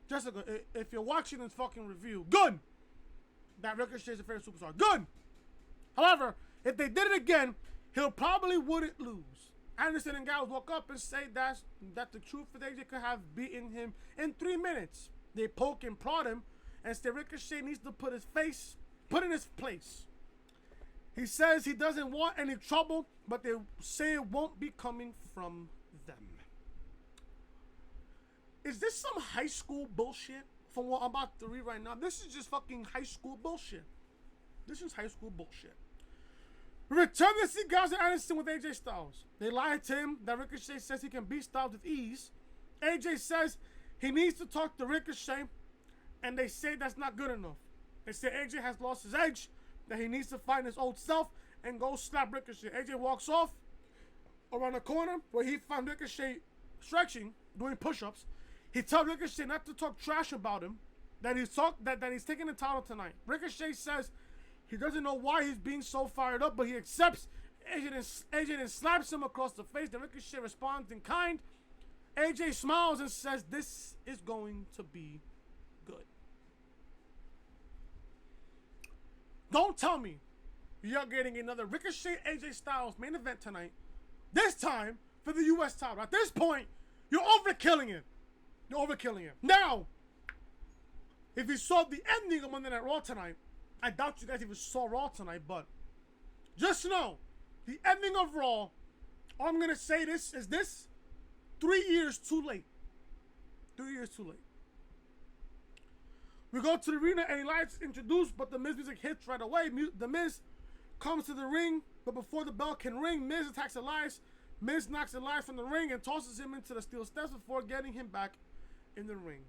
Jessica, if you're watching this fucking review, good! That Ricochet is a favorite superstar. Good! However, if they did it again, he'll probably wouldn't lose. Anderson and Gallows walk up and say that the truth is AJ could have beaten him in 3 minutes. They poke and prod him and say Ricochet needs to put in his place. He says he doesn't want any trouble, but they say it won't be coming from them. Is this some high school bullshit from what I'm about to read right now? This is just fucking high school bullshit. This is high school bullshit. Return to see Gallows and Anderson with AJ Styles. They lie to him that Ricochet says he can beat Styles with ease. AJ says he needs to talk to Ricochet, and they say that's not good enough. They say AJ has lost his edge, that he needs to find his old self and go slap Ricochet. AJ walks off around the corner where he found Ricochet stretching, doing push-ups. He tells Ricochet not to talk trash about him, that he's taking the title tonight. Ricochet says he doesn't know why he's being so fired up, but he accepts. AJ then slaps him across the face. Then Ricochet responds in kind. AJ smiles and says this is going to be good. Don't tell me you're getting another Ricochet AJ Styles main event tonight. This time for the US title. At this point, you're overkilling it. You're overkilling it. Now, if you saw the ending of Monday Night Raw tonight, I doubt you guys even saw Raw tonight, but just know, the ending of Raw, all I'm going to say this is this, 3 years too late. 3 years too late. We go to the arena and Elias is introduced, but the Miz music hits right away. The Miz comes to the ring, but before the bell can ring, Miz attacks Elias. Miz knocks Elias from the ring and tosses him into the steel steps before getting him back in the ring.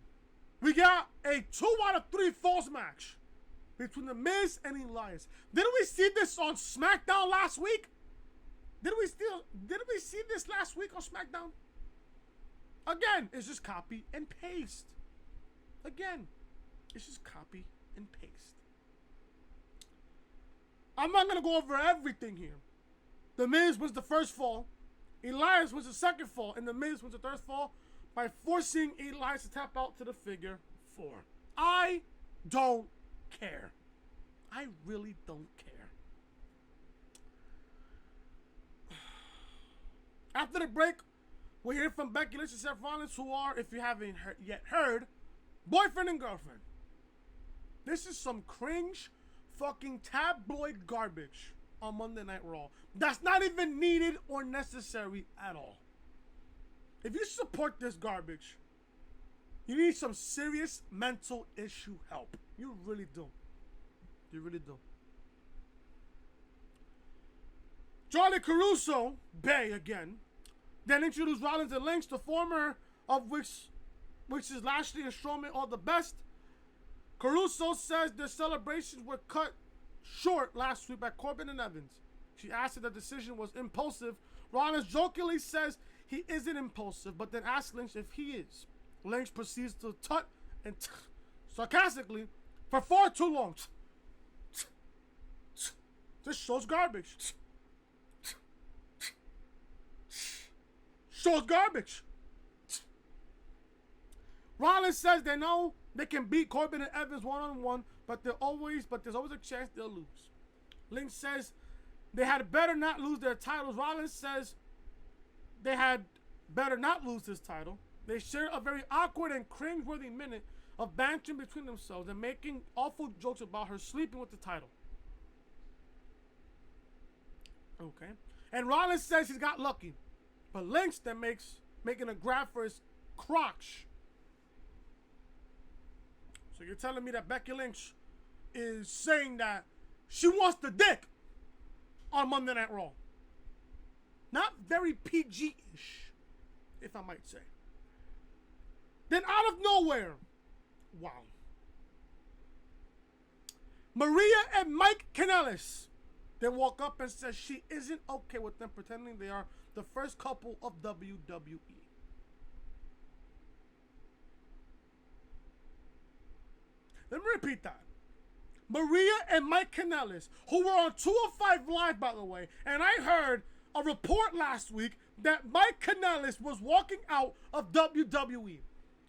We got a 2 out of 3 falls match. between The Miz and Elias. Didn't we see this on SmackDown last week? Did we see this last week on SmackDown? Again, it's just copy and paste. Again, it's just copy and paste. I'm not gonna go over everything here. The Miz was the first fall, Elias was the second fall, and The Miz was the third fall by forcing Elias to tap out to the figure 4. I don't care. I really don't care. After the break, we'll hear from Becky Lynch and Seth Rollins, who are, if you haven't yet heard, boyfriend and girlfriend. This is some cringe fucking tabloid garbage on Monday Night Raw. That's not even needed or necessary at all. If you support this garbage, you need some serious mental issue help. You really do. You really do. Charlie Caruso, Bay again, then introduced Rollins and Lynch, the former of which is Lashley and Strowman, all the best. Caruso says their celebrations were cut short last week by Corbin and Evans. She asked if the decision was impulsive. Rollins jokingly says he isn't impulsive, but then asks Lynch if he is. Lynch proceeds to tut and sarcastically for far too long. This show's garbage. Show's garbage. Rollins says they know they can beat Corbin and Evans one-on-one, but there's always a chance they'll lose. Lynch says they had better not lose their titles. Rollins says they had better not lose this title. They share a very awkward and cringe-worthy minute of bantering between themselves and making awful jokes about her sleeping with the title. Okay. And Rollins says he's got lucky. But Lynch then making a grab for his crotch. So you're telling me that Becky Lynch is saying that she wants the dick on Monday Night Raw. Not very PG-ish, if I might say. Then out of nowhere, wow. Maria and Mike Kanellis, they walk up and say she isn't okay with them pretending they are the first couple of WWE. Let me repeat that. Maria and Mike Kanellis, who were on 205 Live, by the way, and I heard a report last week that Mike Kanellis was walking out of WWE.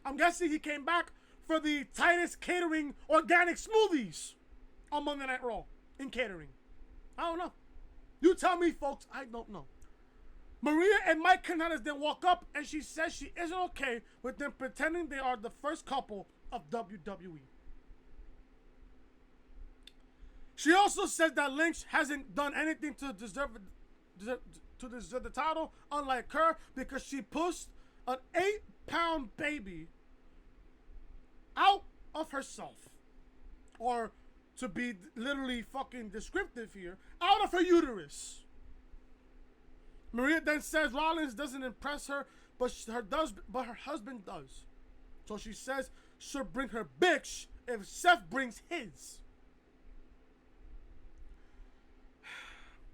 I'm guessing he came back for the Titus Catering organic smoothies on Monday Night Raw in catering. I don't know. You tell me, folks. I don't know. Maria and Mike Kanellis then walk up and she says she isn't okay with them pretending they are the first couple of WWE. She also says that Lynch hasn't done anything to deserve the title, unlike her, because she pushed an 8-pound baby out of herself. Or, to be literally fucking descriptive here, out of her uterus. Maria then says Rollins doesn't impress her, but her husband does. So she says she'll bring her bitch if Seth brings his.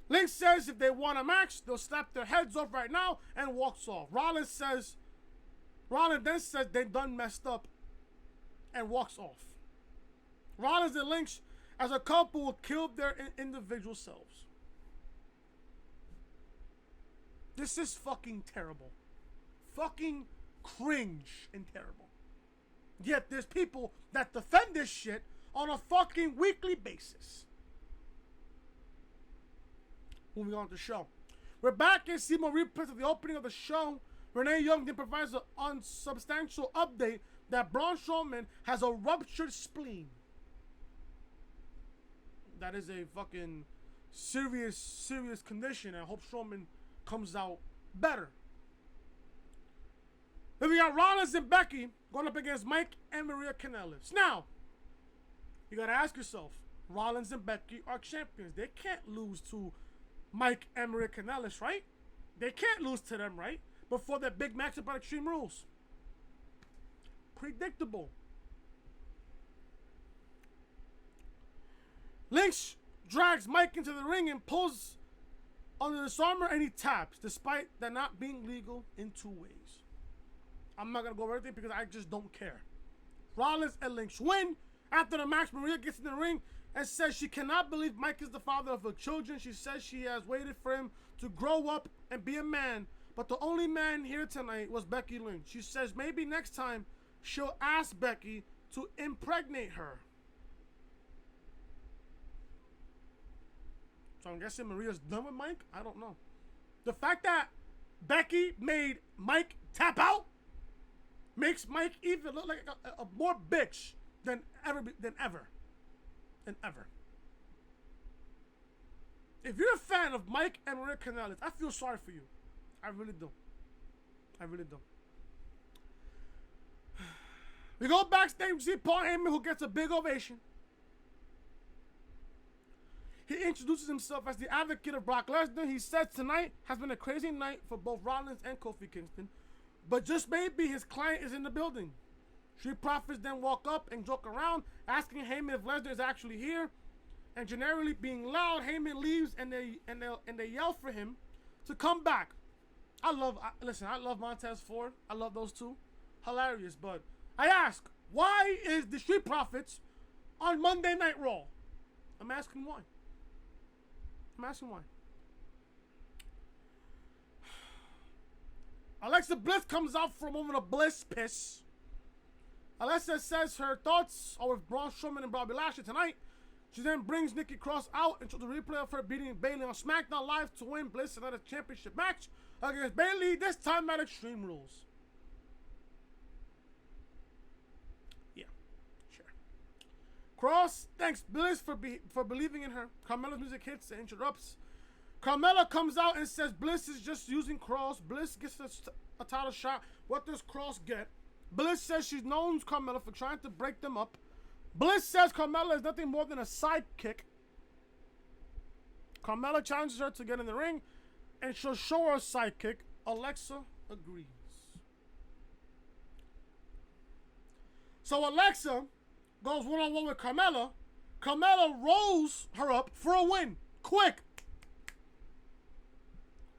Lynch says if they want a match, they'll slap their heads off right now and walks off. Rollins then says they done messed up and walks off. Rollins and Lynch as a couple will kill their individual selves. This is fucking terrible. Fucking cringe and terrible. Yet there's people that defend this shit on a fucking weekly basis. Moving on to the show. We're back in Seymour replays of the opening of the show. Renee Young then provides an unsubstantial update that Braun Strowman has a ruptured spleen. That is a fucking serious condition. I hope Strowman comes out better. Then we got Rollins and Becky going up against Mike and Maria Kanellis. Now, you gotta ask yourself, Rollins and Becky are champions. They can't lose to Mike and Maria Kanellis, right? They can't lose to them, right? Before that big matchup on Extreme Rules. Predictable. Lynch drags Mike into the ring and pulls on the disarmer and he taps, despite that not being legal in 2 ways. I'm not going to go over everything because I just don't care. Rollins and Lynch win. After the match, Maria gets in the ring and says she cannot believe Mike is the father of her children. She says she has waited for him to grow up and be a man, but the only man here tonight was Becky Lynch. She says maybe next time she'll ask Becky to impregnate her. So I'm guessing Maria's done with Mike? I don't know. The fact that Becky made Mike tap out makes Mike even look like a more bitch than ever. If you're a fan of Mike and Maria Kanellis, I feel sorry for you. I really do. We go backstage, we see Paul Heyman, who gets a big ovation. He introduces himself as the advocate of Brock Lesnar. He says tonight has been a crazy night for both Rollins and Kofi Kingston, but just maybe his client is in the building. Street Profits then walk up and joke around, asking Heyman if Lesnar is actually here. And generally being loud, Heyman leaves and they yell for him to come back. I love Montez Ford. I love those two. Hilarious. But I ask, why is the Street Profits on Monday Night Raw? I'm asking why. Alexa Bliss comes out for a moment of bliss piss. Alexa says her thoughts are with Braun Strowman and Bobby Lashley tonight. She then brings Nikki Cross out and shows the replay of her beating Bayley on SmackDown Live to win Bliss another championship match against Bayley, this time at Extreme Rules. Yeah, sure. Cross thanks Bliss for believing in her. Carmella's music hits and interrupts. Carmella comes out and says Bliss is just using Cross. Bliss gets a title shot. What does Cross get? Bliss says she knows Carmella for trying to break them up. Bliss says Carmella is nothing more than a sidekick. Carmella challenges her to get in the ring, and she'll show her a sidekick. Alexa agrees. So Alexa goes one-on-one with Carmella. Carmella rolls her up for a win. Quick.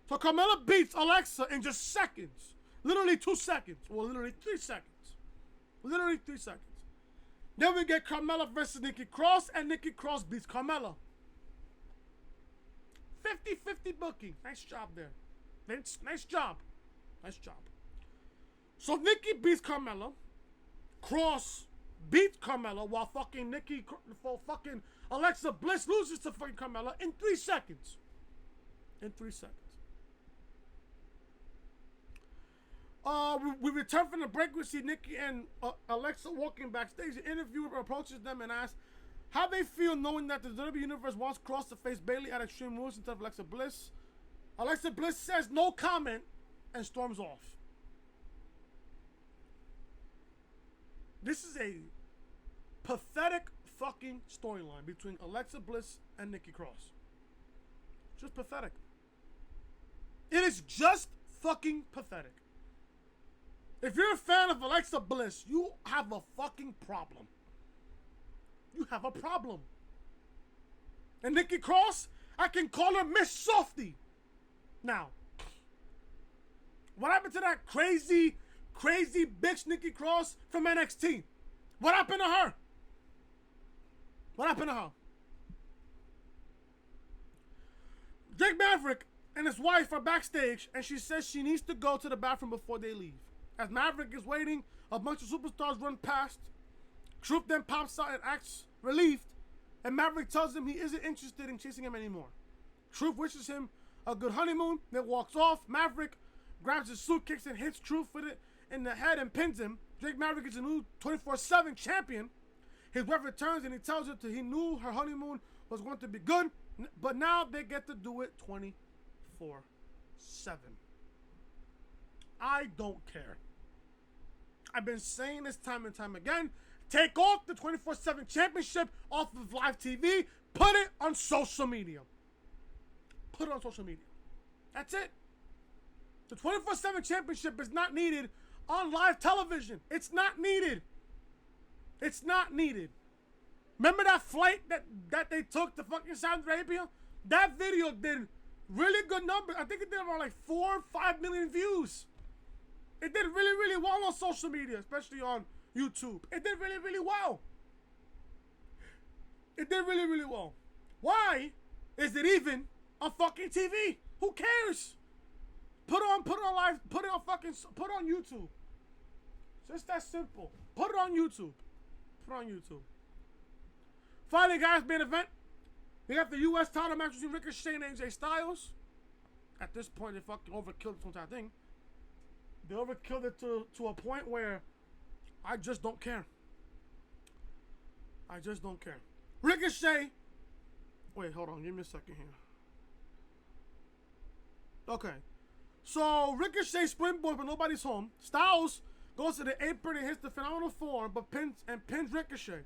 So Carmella beats Alexa in just seconds. Literally 2 seconds. Well, literally 3 seconds. Then we get Carmella versus Nikki Cross, and Nikki Cross beats Carmella. 50-50 booking. Nice job there. Vince, nice job. So Nikki beats Carmella. Cross beats Carmella while fucking Alexa Bliss loses to fucking Carmella in 3 seconds. We return from the break. We see Nikki and Alexa walking backstage. The interviewer approaches them and asks how they feel knowing that the WWE Universe wants Cross to face Bayley at Extreme Rules instead of Alexa Bliss. Alexa Bliss says no comment and storms off. This is a pathetic fucking storyline between Alexa Bliss and Nikki Cross. Just pathetic. It is just fucking pathetic. If you're a fan of Alexa Bliss, you have a fucking problem. And Nikki Cross, I can call her Miss Softy. Now, what happened to that crazy bitch Nikki Cross from NXT? What happened to her? Drake Maverick and his wife are backstage, and she says she needs to go to the bathroom before they leave. As Maverick is waiting, a bunch of superstars run past. Truth then pops out and acts relieved, and Maverick tells him he isn't interested in chasing him anymore. Truth wishes him a good honeymoon, then walks off. Maverick grabs his suitcase and hits Truth with it in the head and pins him. Drake Maverick is a new 24/7 champion. His wife returns and he tells her that he knew her honeymoon was going to be good, but now they get to do it 24/7. I don't care. I've been saying this time and time again. Take off the 24/7 championship off of live TV. Put it on social media. That's it. The 24/7 championship is not needed on live television. It's not needed. Remember that flight that they took to fucking Saudi Arabia? That video did really good numbers. I think it did around like 4 or 5 million views. It did really, really well on social media, especially on YouTube. It did really, really well. It did really, really well. Why is it even on fucking TV? Who cares? Put it on live, put it on YouTube. Just that simple. Put it on YouTube. Put it on YouTube. Finally, guys, main event. We got the U.S. title match between Ricochet and AJ Styles. At this point, they fucking overkilled this entire thing. They overkilled it to a point where I just don't care. I just don't care. Ricochet. Wait, hold on. Give me a second here. Okay. So, Ricochet springboard, but nobody's home. Styles goes to the apron and hits the phenomenal form, but pins Ricochet,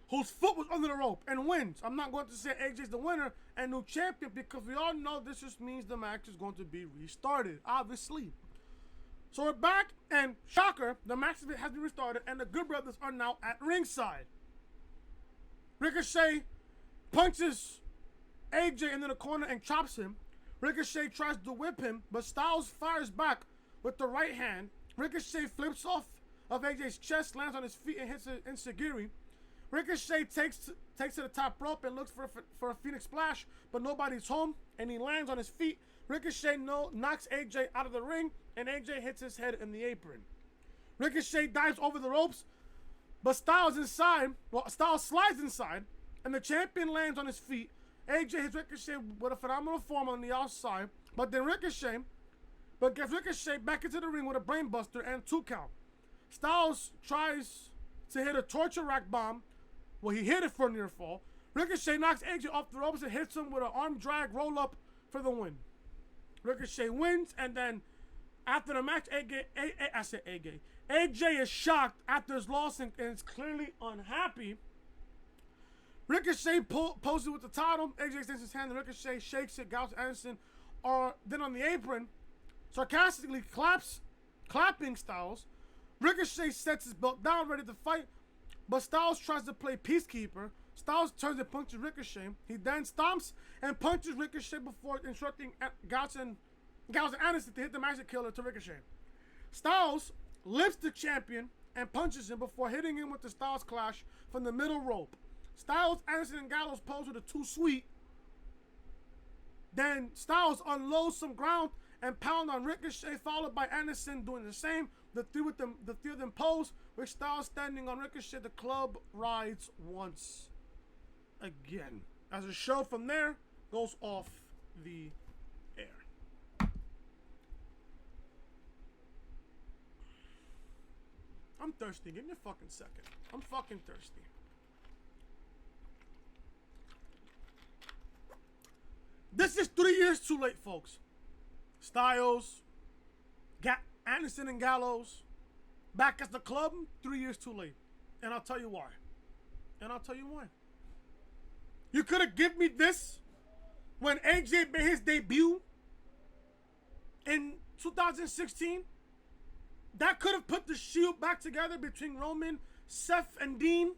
whose foot was under the rope, and wins. I'm not going to say AJ's the winner and new champion because we all know this just means the match is going to be restarted, obviously. So we're back, and shocker, the match has been restarted, and the Good Brothers are now at ringside. Ricochet punches AJ into the corner and chops him. Ricochet tries to whip him, but Styles fires back with the right hand. Ricochet flips off of AJ's chest, lands on his feet, and hits an enziguri. Ricochet takes to the top rope and looks for a Phoenix Splash, but nobody's home, and he lands on his feet. Ricochet knocks AJ out of the ring, and AJ hits his head in the apron. Ricochet dives over the ropes, but Styles slides inside, and the champion lands on his feet. AJ hits Ricochet with a phenomenal form on the outside, but gets Ricochet back into the ring with a brainbuster and 2 count. Styles tries to hit a torture rack bomb. Well, he hit it for a near fall. Ricochet knocks AJ off the ropes and hits him with an arm drag roll up for the win. Ricochet wins, and then after the match, AJ is shocked after his loss and is clearly unhappy. Ricochet poses with the title. AJ extends his hand and Ricochet shakes it. Gals Anderson are then on the apron, sarcastically clapping Styles. Ricochet sets his belt down, ready to fight, but Styles tries to play peacekeeper. Styles turns and punches Ricochet. He then stomps and punches Ricochet before instructing Gals and Anderson to hit the Magic Killer to Ricochet. Styles lifts the champion and punches him before hitting him with the Styles Clash from the middle rope. Styles, Anderson, and Gallows pose with a 2-sweet. Then Styles unloads some ground and pound on Ricochet, followed by Anderson doing the same. The three of them pose, with Styles standing on Ricochet. The club rides once again, as the show from there goes off the air. I'm thirsty. Give me a fucking second. I'm fucking thirsty. This is 3 years too late, folks. Styles, Anderson, and Gallows back at the club, 3 years too late. And I'll tell you why. You could have given me this when AJ made his debut in 2016. That could have put the Shield back together between Roman, Seth, and Dean.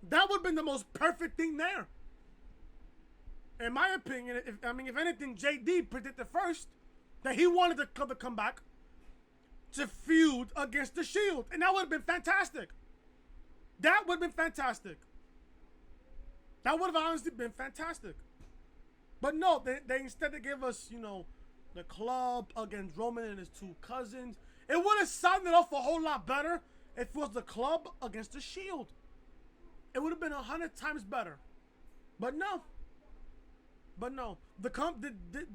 That would have been the most perfect thing there. In my opinion, if anything, JD predicted first that he wanted the club to come back to feud against the Shield. And that would have been fantastic. That would have been fantastic. That would have honestly been fantastic. But no, they instead they gave us, the club against Roman and his 2 cousins. It would have sounded off a whole lot better if it was the club against the Shield. It would have been 100 times better. But no.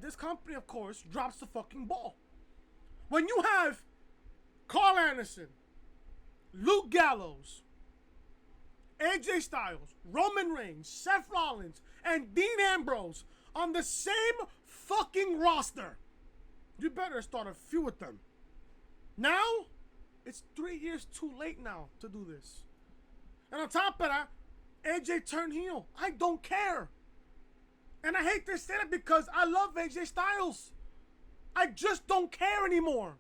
This company, of course, drops the fucking ball. When you have Carl Anderson, Luke Gallows, AJ Styles, Roman Reigns, Seth Rollins, and Dean Ambrose on the same fucking roster, you better start a feud with them. Now, it's 3 years too late now to do this. And on top of that, AJ turned heel. I don't care. And I hate to say it because I love AJ Styles. I just don't care anymore.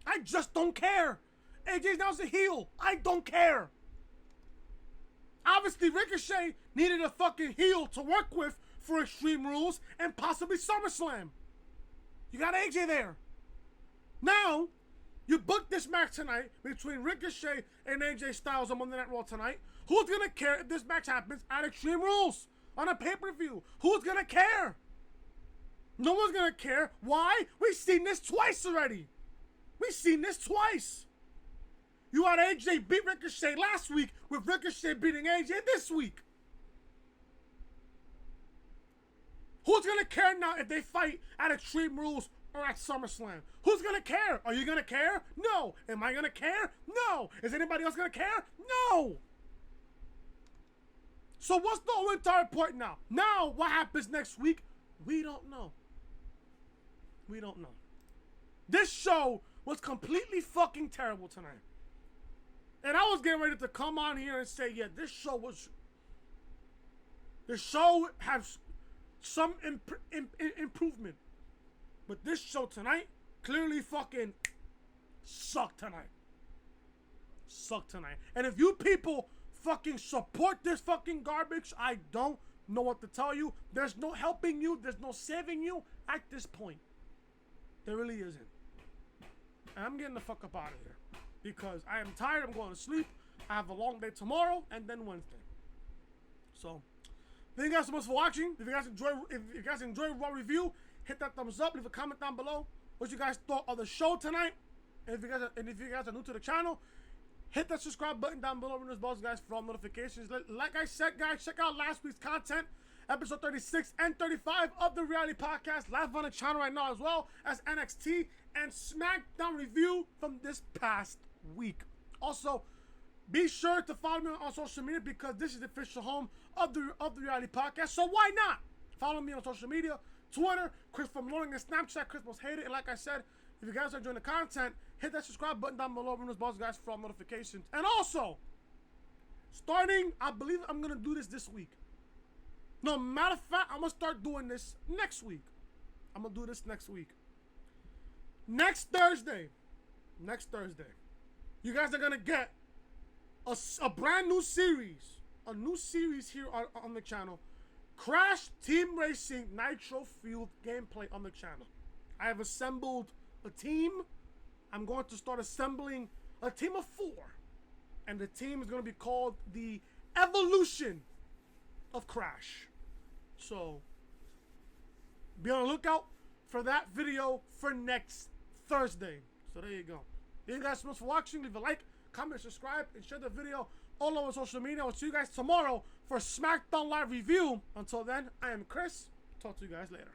I just don't care. AJ's now a heel. I don't care. Obviously, Ricochet needed a fucking heel to work with for Extreme Rules and possibly SummerSlam. You got AJ there. Now, you booked this match tonight between Ricochet and AJ Styles on Monday Night Raw tonight. Who's gonna care if this match happens at Extreme Rules on a pay-per-view? Who's gonna care? No one's gonna care. Why? We've seen this twice already. We've seen this twice. You had AJ beat Ricochet last week with Ricochet beating AJ this week. Who's gonna care now if they fight at Extreme Rules or at SummerSlam? Who's gonna care? Are you gonna care? No. Am I gonna care? No. Is anybody else gonna care? No. So what's the whole entire point now? Now, what happens next week? We don't know. We don't know. This show was completely fucking terrible tonight. And I was getting ready to come on here and say, yeah, this show has some improvement. But this show tonight clearly fucking sucked tonight. Sucked tonight. And if you people fucking support this fucking garbage, I don't know what to tell you. There's no helping you. There's no saving you at this point. There really isn't. And I'm getting the fuck up out of here. Because I am tired. I'm going to sleep. I have a long day tomorrow and then Wednesday. So, thank you guys so much for watching. If you guys enjoy Raw Review, hit that thumbs up. Leave a comment down below what you guys thought of the show tonight. And if you guys are new to the channel, hit that subscribe button down below. Ring those bells, guys, for all notifications. Like I said, guys, check out last week's content. Episode 36 and 35 of the Reality Podcast, live on the channel right now, as well as NXT and SmackDown review from this past week. Also, be sure to follow me on social media because this is the official home of the Reality Podcast. So why not follow me on social media? Twitter, Chris from Loading, and Snapchat, Chris Most Hated. And like I said, if you guys are enjoying the content, hit that subscribe button down below. Ring those bells, guys, for all notifications. And also, starting, I believe I'm gonna do this week. No, matter of fact, I'm gonna start doing this next week. I'm gonna do this next week. Next Thursday, you guys are gonna get a brand new series, here on the channel. Crash Team Racing Nitro Fueled gameplay on the channel. I have assembled a team. I'm going to start assembling a team of 4, and the team is going to be called the Evolution of Crash. So be on the lookout for that video for next Thursday. So there you go. Thank you guys so much for watching. Leave a like, comment, subscribe, and share the video all over social media. I'll see you guys tomorrow for SmackDown Live Review. Until then, I am Chris. Talk to you guys later.